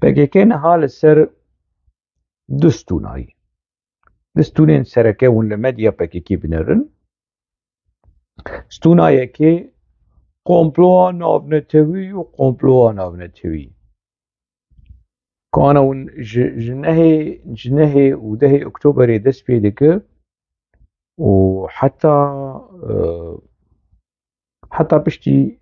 PKK هال السر دستوناي دستونين سركه ون لمديا PKK بنرن ستوناي كي قومبلوا نافنتوي وقومبلوا نافنتوي كانوا جنهي ودهي اكتوبر دس بيدك وحتى حتى بشتي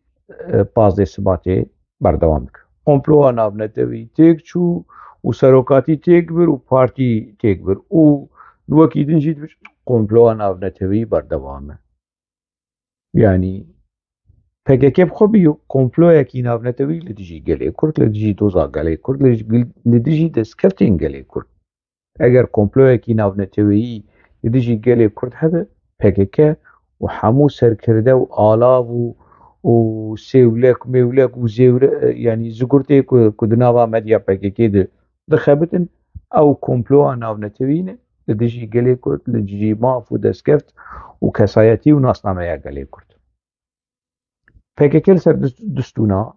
بازي سباتي بردوامك قومبلوا نافنتوي تيك شو وسروكاتي تكبر وبارتي تكبر والوكيد نجيت بش قومبلوا نافنتوي بردوامه يعني PKK بخوبيو كومبلويكي نافنتوي لديجي قالي كرد لديجي دوزا قالي كرد لديجي دسكفتين قالي كرد اگر كومبلويكي نافنتوي لديجي قالي كرد هذا PKK وحمو سركرده وآلاف وسيولك ميولك وزيور يعني زغرتي كدناوا مديا PKK دخبتن او كومبلوا نافنتوي لديجي قالي كرد لديجي ماف ودسكفت وكسايتي وناسنامه قالي كرد PKK سر دستونا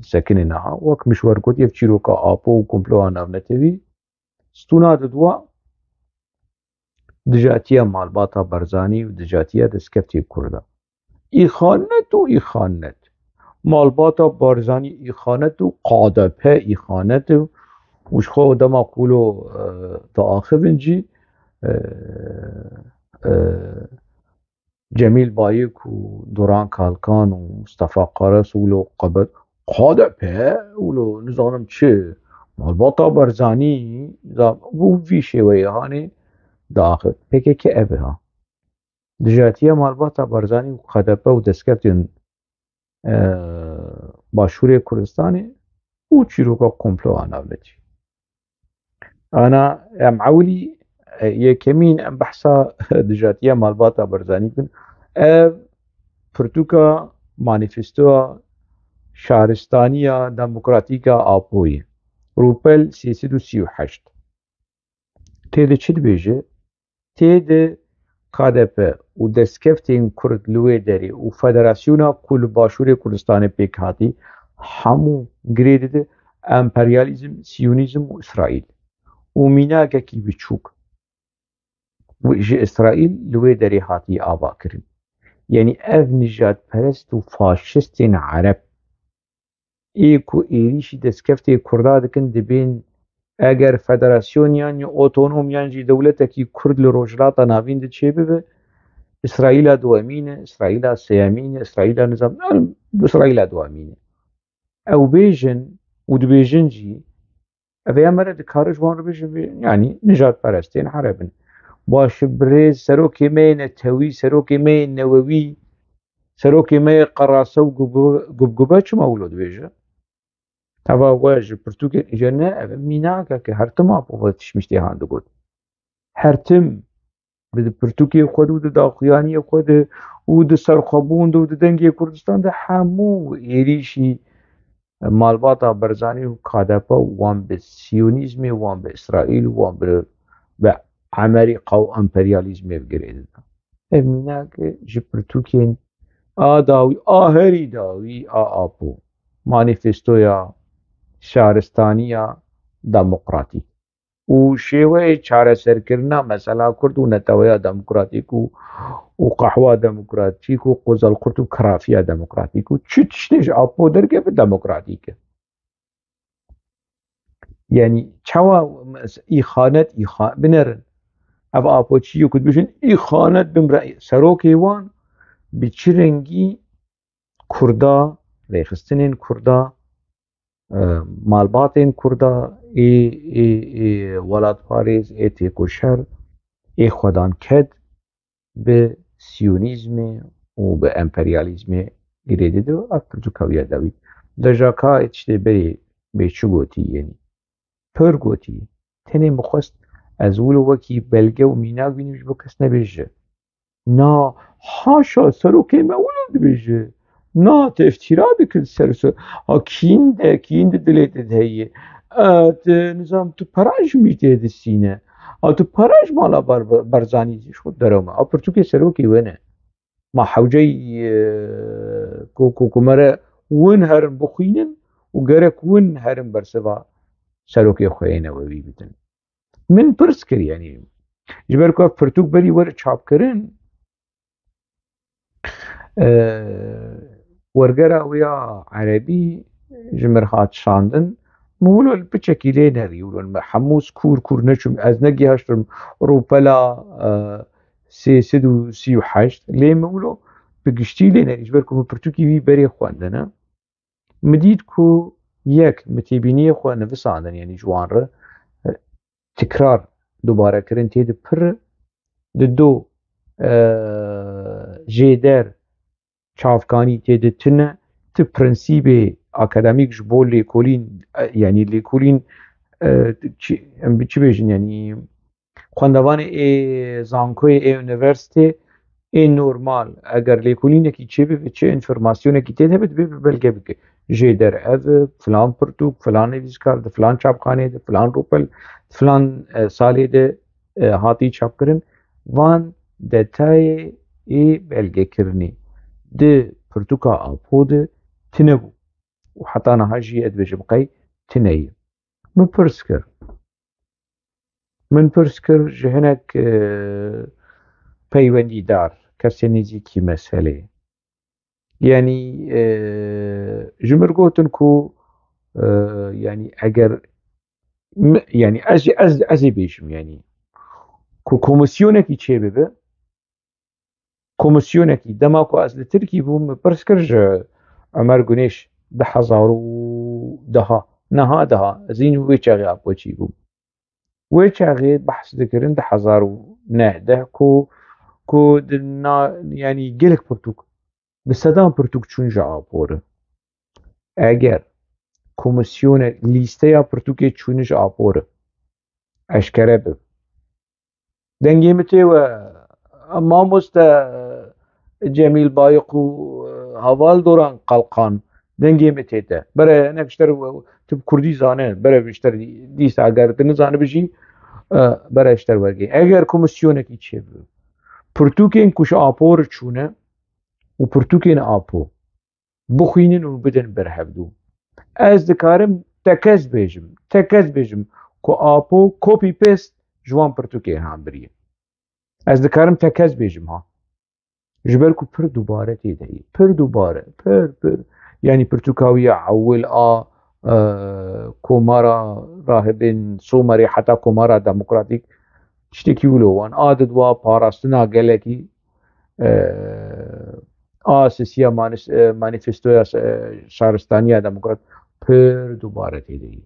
سكننا وك مشوار كوت يفشيرو كا آبو وكمبلو نافنتوي ستونا دوا دجاتيا مالباتا برزاني ودجاتيا دسكفتي كردا إخانت وإخانت مالباتا برزاني إخانت وقادبه إخانت وش خو دما قولو تآخذنجي جميل بايك ودوران كالكان ومصطفى قرس ولو قبل قادع به ولو نظام چه مالباطا برزاني و في شوية هاني داخل هيك ابها دجاتية مالباطا برزاني وقادبه ودسكفتين باشوري كردستاني وچيروكا كومبلو انا بلتي انا معولي يكمين ام بحثا دجاتية مالباطا برزاني كن پرتوکا مانیفستو شهرستانیه دموکراتیکا آپوی روپل 338 تیده چی بیجه؟ تیده KDP و دسکفتین کرد لوی داری و فدراسیونا کل باشور کردستان پیک هاتی همو گریده امپریالیزم سیونیزم و اسرائیل و میناگه کی بچوک و جه اسرائیل لوی داری هاتی آبا کرن يعني اف نجات پرست و فاشستين عرب ايكو ايريشي دسكفتي كردا دكن دبين اگر فدراسيونيان يا اوتونوميان جي دولتكي كرد لروجلاتا نافين دي چه ببه اسرائيل دو امينه اسرائيل سيامينه اسرائيل نظام اسرائيل دو امينه او بيجن ود بيجن جي افيا مرد كارج وان بيجن يعني نجات پرستين عربن باش بريز سروكي مين توي سروكي مين نووي سروكي مي قراسه وقبقبه چه مولود بيجه تبا واج برتوك جنة ميناكا كهرتم ابو تشمشتي هاند قد هرتم بد برتوكي خود ود داخياني خود ود سرخبون ود دنگي كردستان ده همو يريشي مالباتا برزاني وكادابا وان بالسيونيزم وان بإسرائيل وان بعمريكا وامبرياليزم بقريد ميناكا جبرتوكين داوی هری داوی آپو مانیفستویا شهرستانیا دموکراتی و شیوه چاره سرکرنا مثلا کرد و نتویا دموکراتیک و قحوه دموکراتیک و قزل قرد و کرافیا دموکراتیک و چتشتش آپو درگه به دموکراتیکه يعني چوا إخانت بنرن اف آپو چیو کد بشن إخانت بمرأي سروكي وان بچرنگی کردا ریخستنین کردا مالباتین کردا ای ولاد پاریز ای تیکوشر ای خودان کد به سیونیزم و به امپریالیزم گریده دو اکتر جو کویه دوی دجاکا اتشتی بری بیچو گوتی یعنی پر گوتی تنی مخواست از اولو وکی بلگه و میناگ بینیش با کس نبیشه نا حاشا سروكي ما ولد بيجي نا تفتيرا بكل سرسو كين دليت هي نظام تو براج ميته السينة تو براج مالا برزاني شو دروما برتوكي سروكي وينه ما حوجي كوكو مرة وين هرم بخينن وقرك وين هرم برسوا سەرۆکێ خۆیانەوەوی بدن من پرس کرد یعنی جبر کو پرتوک بری وەرە چاپکردن وەرگەرە ویا عەرەبی ژمر هات شاندن مولۆ بچێکی لێ نەری ولۆ هەمووس کوور نەچوم ئەز نەگەیشتم ڕووپەلا 338 لێ مولۆ بگشتی لێ نەری جبر کو پرتوکی وی بەرێ خواندنە مدید کو یەک متێبینیە خوا نەڤساندن یعنی جوانڕە تکرار دووبارەکردن تێدە پر دو ژێدەر çavkanî têde tune ti prinsîbê akademîk ji bo lêkolîn yanî lêkolîn em çi bêjin yanî xwendevanê ê zankoyê ê universitê ê normal eger lêkolînekî çêbibe çi înformasyonekî tê hebe dibe bi belge bike jê derev filan pirtûk filan nivîskar di filan çapxaneyê de filan rûpel filan salê de hatî çapkirin van detayê ê belgekirinê di pirtûka Apo de tune bû û heta niha jî ez dibêjim qey tune ye min pirs kir ji hinek peywendîdar kesên nêzîkî meselê yanî ji mir gotin ku yanî eger yanî ez ê bêjim yanî ku komisyonekî çêbibe komisyonekî dema ku ez li Tirkî bûm min pirs kir ji Ömer Günêş 2010 niha ez hîn wê çaxê Apoçî bûm wê çaxê behs dikirin 2019 ku yanî gelek pirtûk bi sedan pirtûk çûn ji Apo re eger komisyonek lîsteya pirtûkê çûnî ji Apo re eşkere be dengê min tê we mamoste Cemîl Bayık û Havaldoran Qalqan dengê min tê te bere hinek ji te re tu bi Kurdî zane bere ji te re dîsa eger tu nizanibî jî bere ji te re wergê eger komisyonekî çêbibe pirtûkên ku ji Apo re çûne û pirtûkên Apo bixwînin û bidin berhevdû ez dikarim tekez bêjim ku Apo copy paste ji wan pirtûkê han biriye ez dikarim tekez bêjim ha ji ber ku pir dubare têde ye pir dubare pir yanî pirtûka wî ya ewil a komara rahibên Somerê heta komara demokratîk tiştekî wilo wan a didwa parastina gelekî a sisiya manîfestoya şaristaniya demokrat pir dubare têde ye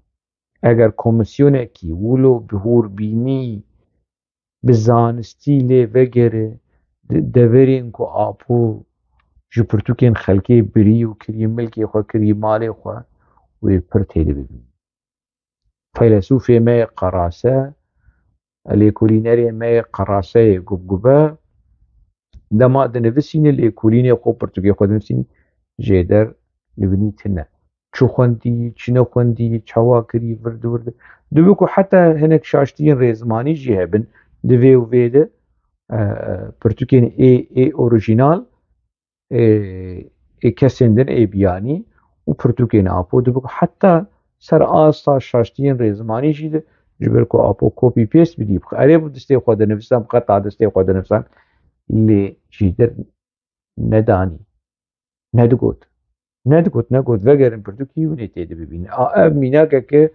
eger komisyonekî wilo bi hûrbînî bi zanistî lê vegere deverên ku Apo ji pirtûkên xelkê birî û kirî milkê xwe kirî malê xwe wê pir têde bibînin feylesûfê me yê Qerase lêkolînerê me yê Qereseyê gubgube dema dinivîsîne lêkolînê xwe pirtûkê xwe dinivîsîne jêder libînî tune çi xwendî çi nexwendî çawa kirî virdi dibe ku heta hinek şaştiyên rêzmanî jî hebin di vê û vê de pirtûkên ê orîjînal ê kesên din ê biyanî û pirtûkên Apo dibe ku heta ser asta şaştiyên rêzmanî jî de ji ber ku Apo copy paste bidî erê bi destê xwe dinivisan qeta destê xwe dinivisan lê jîdir nedanî nedigot vegerin pirtûkî hûnê têde bibînin ev mînakeke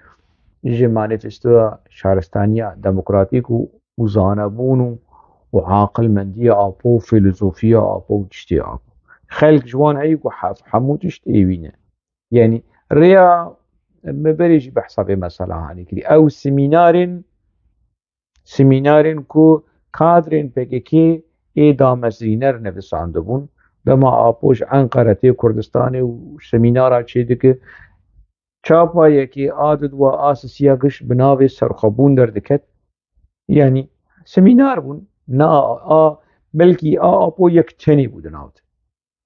ji manîfestoya şaristaniya demokratîk û zanebûn û aqilmendiya Apo û fîlozofiya Apo û tiştê Apo xelk ji wan heye ku hemû tişt êvîne yanî rêya me berê jî behsa vê mesela hanî kirî ew semînarên ku kadrên PKK ê damezrîner nevisandibûn dema Apo ji Enqere tê Kurdistanê û semînara çêdike çapa yekê a didwa a sisiya giş bi navê serxwebûn derdiket yanî semînar bûn na a belkî a Apo yek tenê bû di nav de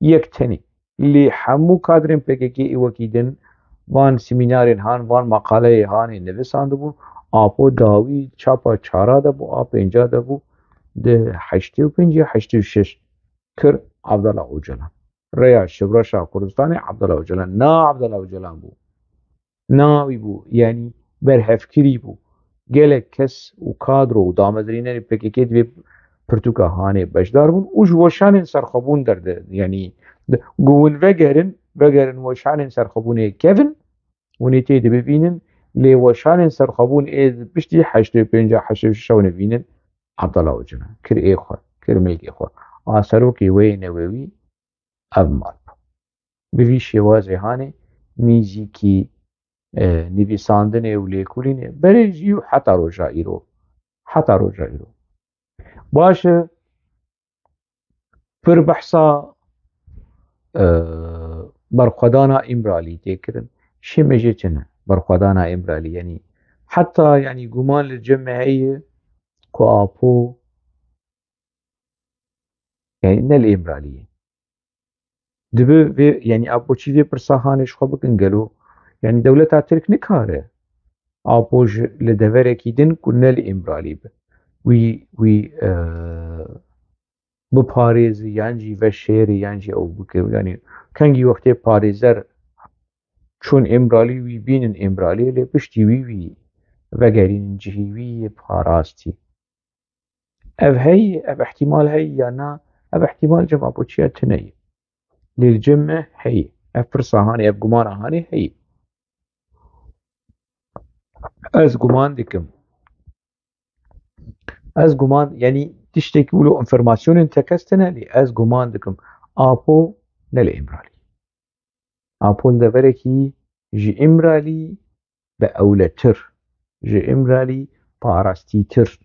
yek tenê lê hemû kadrên PKK ê wekî din van semînarên han van maqaleyê hanê nivisandibûn Apo dawî çapa çara de bû a pênca de bû di 85 ya 86 kir Abdullah Öcalan rêya şevreşa Kurdistanê Abdullah Öcalan na Abdullah Öcalan bû navî bû yanî berhevkirî bû gelek kes û kadro û damezrînerê PKK divê pirtûka Hanê bejdar bûn û ji weşanên serxwebûn derde yanî ku hûn vegerin weşanên serxwebûnê kevin hûn ê tê de bibînin lê weşanên serxwebûn ê piştî 85 86 nivînin Ebdala Ocina kir ê xwe kir mêkê xwe a serokê wê yê newewî ev mal bi vî şêwazê Hanê nîzîkî nivîsandinê û lêkolînê berê jî û heta roja îro baş e pir behsa berxwedana İmralî tê kirin şêmê jê çi ne berxwedana İmralî yanî heta yanî guman li cem me heye ku Apo yanî ne li İmralî ye dibe vê yanî Apoçî vê pirsa Hanê ji xwe bikin gelo yanî dewleta Tirk nikare Apo ji li deverekî din ku ne li İmralî be wî biparêzî yan jî veşêrî yan jî ew bike yanî kengî wextê parêzer çûn İmralî wî bînin İmralî lê piştî wî vegerînin cihî wî yê parastî ev heyî ev ihtimal heyî ya na ev ihtimal cem Apoçiya tune ye lê li cem me heyî ev pirsa Hanê ev gumana Hanê heyî ez guman yanî tiştekî wilo informasyonên tekez tune lê ez guman dikim Apo ne li İmralî Apo li deverekî ji İmralî bi ewletir ji İmralî parastîtir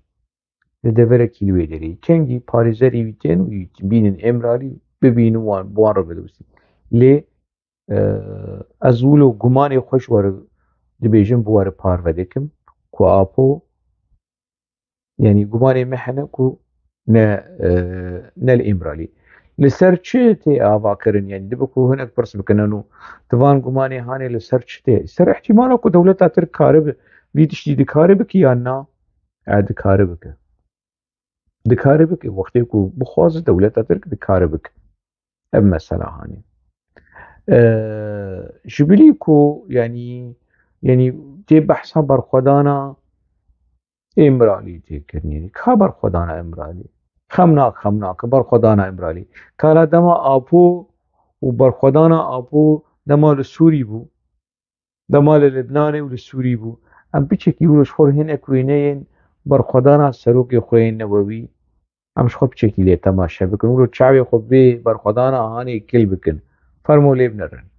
li deverekî li wê derê kengî parêzerî wî tên û bînin İmralî bibînin wan bi wan re binivîsin lê ez wilo gumanê xwe ji we re dibêjim bi we re parve dikim ku Apo yanî gumanê me hene ku ne li İmralî li ser çi tê avakirin yanî dibe ku hinek pirs bikin û divan gumanê Hanê li ser çi tê ser ihtimala ku dewleta Tirk karibe vî tiştî dikare bike yan na dikare bike wextê ku bixwaze dewleta Tirk dikare bike ev mesela Hanê ji bilî ku yanî tê behsa berxwedana İmralî tê kirin yanî ka berxwedana İmralî xemnak berxwedana İmralî kala dema Apo û berxwedana Apo dema li Sûrî bû dema li Libnanê û li Sûrî bû em biçekî wilo ji xwe re hinek wêneyên berxwedana serokê xwe yên newewî em ji xwe biçekî lê temaşe bikin wilo çavê xwe vê berxwedana Hanê kil bikin fermo lê binirin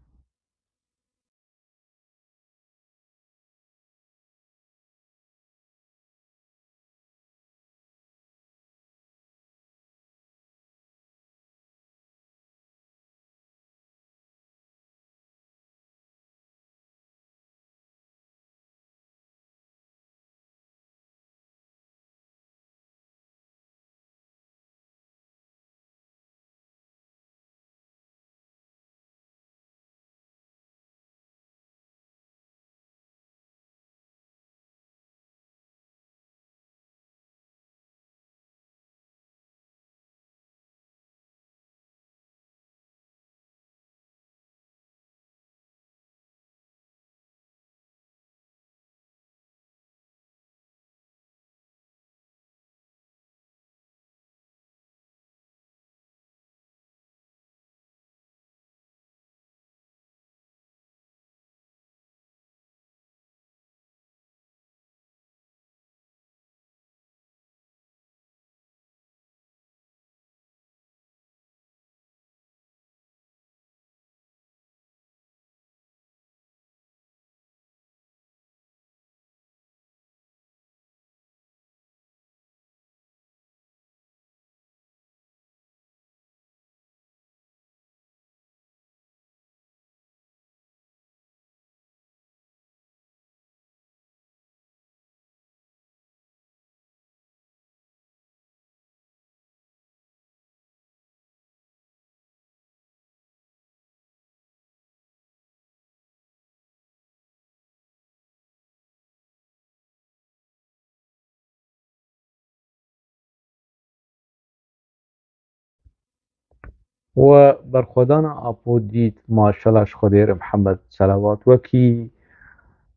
و berxwedana Apo dît maşala ji Xwedê re Mihemed selawat wekî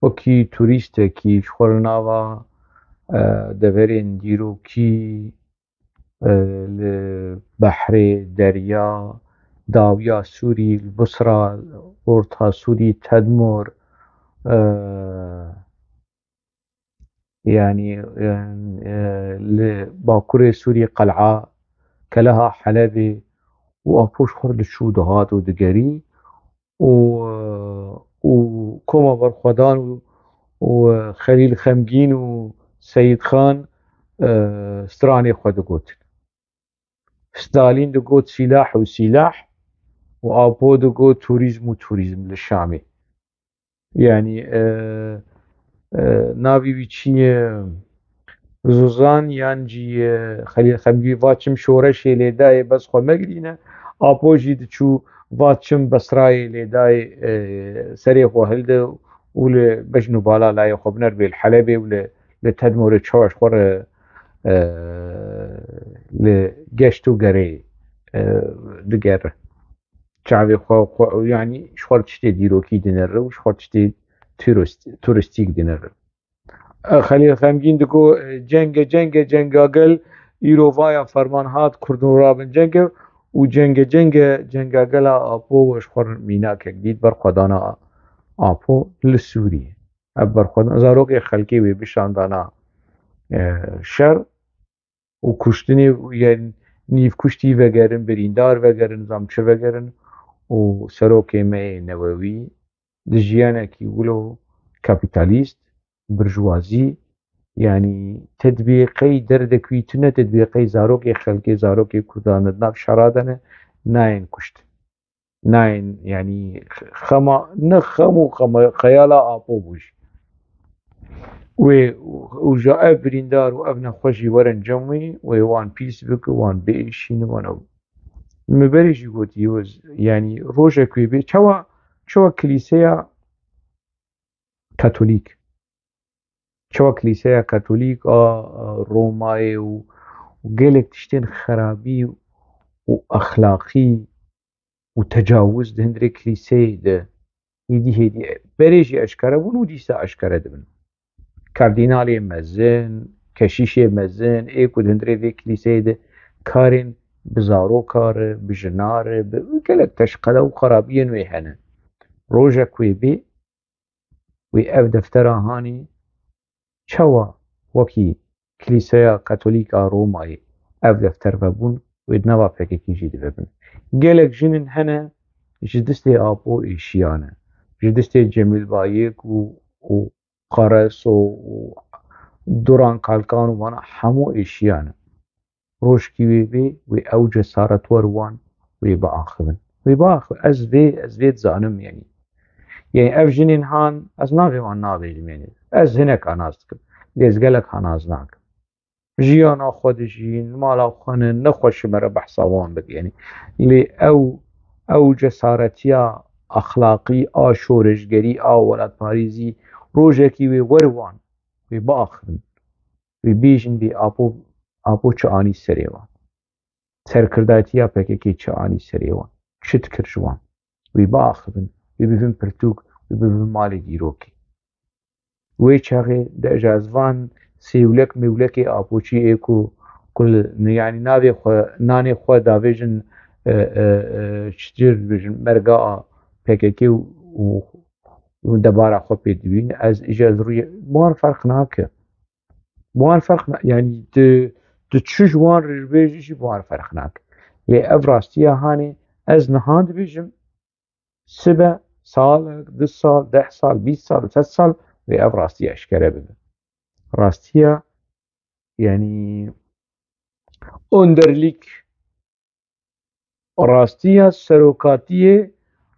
وەکی توریستێکی خۆرناوە دەڤێرێن دیرۆکی لە بەحرێ دەریا داویا سووری بسرا ئۆرتا سووری تەدمۆر يعني لباكوري سوري قلعة كلها حلبة وأبوش خرد الشودهات ودقري وكوما برخدان وخليل خمجين وسيد خان ستراني خود قوت ستالين دقوت سلاح وسلاح وأبو دقوت توريزم وتوريزم للشامي يعني ناوی ویچیە زوزان یانجی خەلیل خەمگی ڤاچم شۆرەشێ لێدایێ بەس خۆ مەگرینە ئاپۆژی دچوو ڤاچم بەسرایێ لێدای سەرێ خۆ هەلدە و لە بەژن و بالا لایە خۆ بنەر بێ حەلەبێ و لە تەدمۆرە چاوەش خۆرە لە گەشت و گەرێ دگەرە چاوێ خۆ یانی شخۆر تشتێ دیرۆکی دنەرە و شخۆر تشتێ توریستیک دینەر خەلیل خەمگین دگۆ جەنگە جەنگاگەل ئیرۆڤایە فەرمان هات کوردن و رابن جەنگە و جەنگاگەلا ئاپۆ وەش خۆر میناکێک دیت بەرخۆدانە ئاپۆ لە سووریە ئەب بەرخۆدان زارۆکێ خەلکێ وێ بشاندانە شەر و کوشتنی نیف کوشتی vegeren بریندار vegeren زامچە vegeren و سەرۆکێ مەیە نەوەوی دژیانێکی ولۆ کاپیتالیست برژوازی یعنی تدبیقەی دەردەکویتنە تدبیقەی زارۆکێ خەلکێ زارۆکێ کوردانە ناو شەرادەنە نایەن کوشت نایەن ینی خەما نەخەم و خەیالا ئاپۆ بووژی وێ وژە ئەv بریندار و ئەv نەخۆشی وەرن جەموی وێ وان پیس بکە وان بێئیشینەوەنەوە مبەرێژی گوتی وەز ینی ڕۆژێک وێ بێ چەوە کلیسەیە کاتۆلیک چەوە کلیسەیە کاتۆلیک ڕۆمایە و gelek tiştên xerabî û axlaqî û tecawuz di hindirê kilîseyê de hêdî berê jî eşkere bûn û dîsa eşkere dibin kardînalê mezin keşîşê mezin ê ku di hindirê vê kilîseyê de karên bi zarokar e bi jinar e bi gelek teşqele û xerabiyên wê hene rojek wê bê wê ev deftera hanî çawa wekî Kilîseya Katolîk a Romayê ev defter vebûn wê di nava pekekî jî divebin gelek jinên hene ji distê Apo êşiyan e ji distê Cemîl Bayêk û Qares û Duran Kalkan û wana hemû êşiyan e rojkî wê bê wê ew cesaretwer wan wê biaxivin ez vê dizanim yenî ev jinên han ez navê wan navêjim yenî ez hineka nas dikim lê ez gelek hanaz nakim jiyana xwe dijîn mala xwe ne nexweş ji me re behsa wan bike yenî lê ew cesaretiya axlaqî a şoreşgerî a welatparêzî rojekî wê wer wan wê biaxivin wê bêjin bê Apo çi anî serê wan serkirdatiya PKK çi anî serê wan çi dikir ji wan wê biaxivin wê bibin pirtûk wê bibin malê dîrokê wê çaxê di ejazvan sêwlek mêwlekê Apoçî ê ku yanî nanê xwe davêjin çi dibêjin merga a PKK û debara xwe pê dibîn ez îja rûyê wan ferq nake yanî di çi ji wan rêjbêjî jî wan ferq nake lê ev rastiya hanê ez niha dibêjim sibe salek 2 sal 10 sal 20 sal 100 sal wê ev rastiya eşkere bibe rastiya yanî önderlik rastiya serokatiyê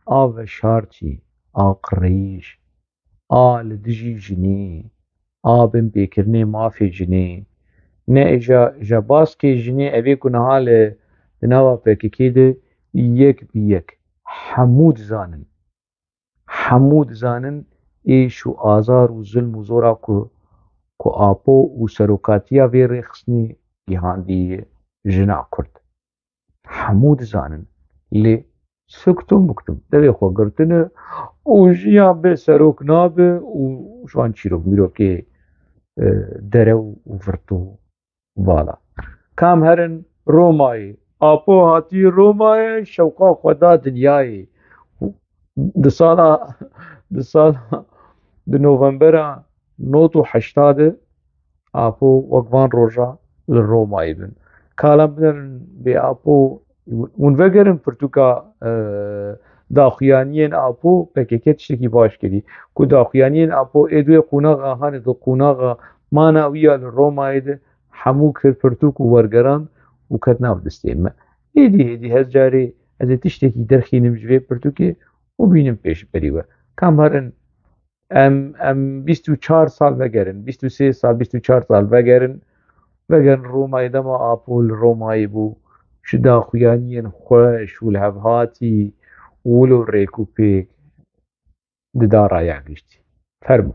a veşartî a qirêj a li dijî jinê a bin pêkirinê mafê jinê ne îja baskê jinê evê ku niha li nava PKK de yek bi yek hemû dizanin êş û azar û zulm û zora ku Apo û serokatiya vê rêxistinê gihandiye jina Kurd hemû dizanin lê سكتم بكتم دەبێ خۆگرتنە و ژیان بێ سەرۆک نابێ و شوان چیرۆک میرۆکێ دەرە و ڤرت و ڤاڵا کام هەرن ڕۆمایê ئاپۆ هاتی ڕۆمایê شەوقا خوەدا دنیایê di novembera nod û heştadê apû wek van roja li Romayê bin kalan binerin bê apû hûn vegerin pirtûka daxuyaniyên apû pekeke tiştekî baş kirî ku daxuyaniyên apû êdûyê qunaxa hanê di qunaxa mana wî ya li Romayê de hemû kir pirtûk û wergeran û ket nav destê me êdî hez carê ez ê tiştekî derxînim ji vê pirtûkê û bînim pêşberî we kam herin em 24 sal vegerin 23 sal 24 sal vegerin Romayê dema apû li Romayê bû ji daxuyaniyên xweş û lihevhatî û wilo rêk û pêk di dara ya giştî fermû